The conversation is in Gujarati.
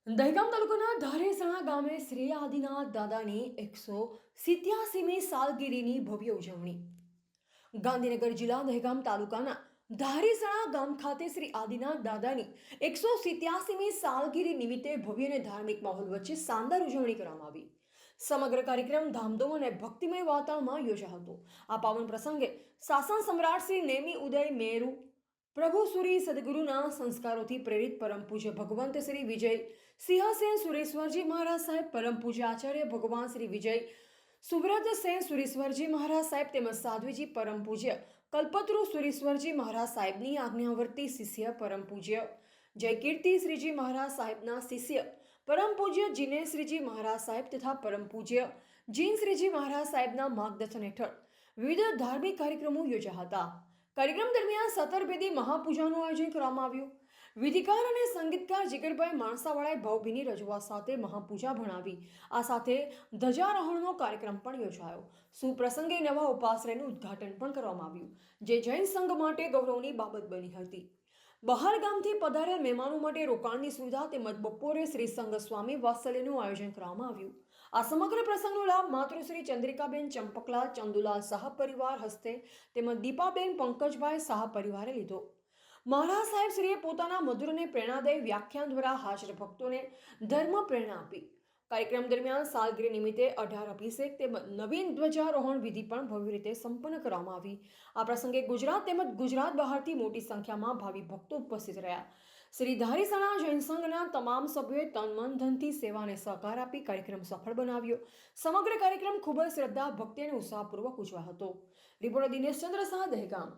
દહેગામ તાલુકાના ધારેસણા ગામે શ્રી આદિનાથ દાદાની 187મી સાલગીરીની ભવ્ય ઉજવણી। ગાંધીનગર જિલ્લા દહેગામ તાલુકાના ધારેસણા ગામ ખાતે શ્રી આદિનાથ દાદાની 187મી સાલગીરી નિમિત્તે ભવ્ય અને ધાર્મિક માહોલ વચ્ચે શાનદાર ઉજવણી કરવામાં આવી। સમગ્ર કાર્યક્રમ ધામધૂમ અને ભક્તિમય વાતાવરણમાં યોજાયો હતો। આ પાવન પ્રસંગે શાસન સમ્રાટ શ્રી નેમી ઉદય મેરુ પ્રભુ સુરી સદગુરુના સંસ્કારોથી પ્રેરિત પરમ પૂજ્ય ભગવંત શ્રી વિજય સિંહસેન સુરેશ્વરજી મહારાજ સાહેબ, પરમ પૂજ્ય આચાર્ય ભગવાન શ્રી વિજય સુબ્રત સેન સુરેશ્વરજી મહારાજ સાહેબ તેમજ સાધ્વીજી પરમ પૂજ્ય કલ્પતરુ સુરેશ્વરજી મહારાજ સાહેબની આજ્ઞાવર્તી શિષ્ય પરમ પૂજ્ય જયકીર્તિ શ્રીજી મહારાજ સાહેબના શિષ્ય પરમ પૂજ્ય જીનેશ્રીજી મહારાજ સાહેબ તથા પરમ પૂજ્ય જીન શ્રીજી મહારાજ સાહેબના માર્ગદર્શન હેઠળ વિવિધ ધાર્મિક કાર્યક્રમો યોજાયા હતા। કાર્યક્રમ દરમિયાન સતરભેદી મહાપૂજાનું આયોજન કરવામાં આવ્યું। વિધિકાર અને સંગીતકાર જીગરભાઈ માણસાવાળાએ ભાવભીની રજૂઆત સાથે મહાપૂજા ભણાવી। આ સાથે ધ્વજારોહણનો કાર્યક્રમ પણ યોજાયો। સુપ્રસંગે નવા ઉપાશ્રયનું ઉદ્ઘાટન પણ કરવામાં આવ્યું, જે જૈન સંઘ માટે ગૌરવની બાબત બની હતી। બહાર ગામથી પધારેલ મહેમાનો માટે રોકાણની સુવિધા તેમજ બપોરે શ્રી સંઘ સ્વામી વાત્સલ્યનું આયોજન કરવામાં આવ્યું। આ સમગ્ર પ્રસંગનો લાભ માતૃશ્રી ચંદ્રિકાબેન ચંપકલાલ ચંદુલાલ શાહ પરિવાર હસ્તે તેમજ દીપાબેન પંકજભાઈ શાહ પરિવારે લીધો। મહારાજ સાહેબ શ્રીએ પોતાના મધુર અને પ્રેરણાદાયી વ્યાખ્યાન દ્વારા હાજર ભક્તોને ધર્મ પ્રેરણા આપી। કાર્યક્રમ દરમિયાન સાલગીરી નિમિત્તે 18 અભિષેક તેમજ નવીન ધ્વજારોહણ વિધિ પણ ભવ્ય રીતે સંપન્ન કરવામાં આવી। આ પ્રસંગે ગુજરાત તેમજ ગુજરાત બહારથી મોટી સંખ્યામાં ભાવિ ભક્તો ઉપસ્થિત રહ્યા। શ્રી ધારેસણા જૈન સંઘના તમામ સભ્યોએ તન મન ધનથી સેવા અને સહકાર આપી કાર્યક્રમ સફળ બનાવ્યો। સમગ્ર કાર્યક્રમ ખૂબ જ શ્રદ્ધા, ભક્તિ અને ઉત્સાહપૂર્વક ઉજવાયો હતો। રિપોર્ટર દિનેશ ચંદ્ર શાહ, દહેગામ।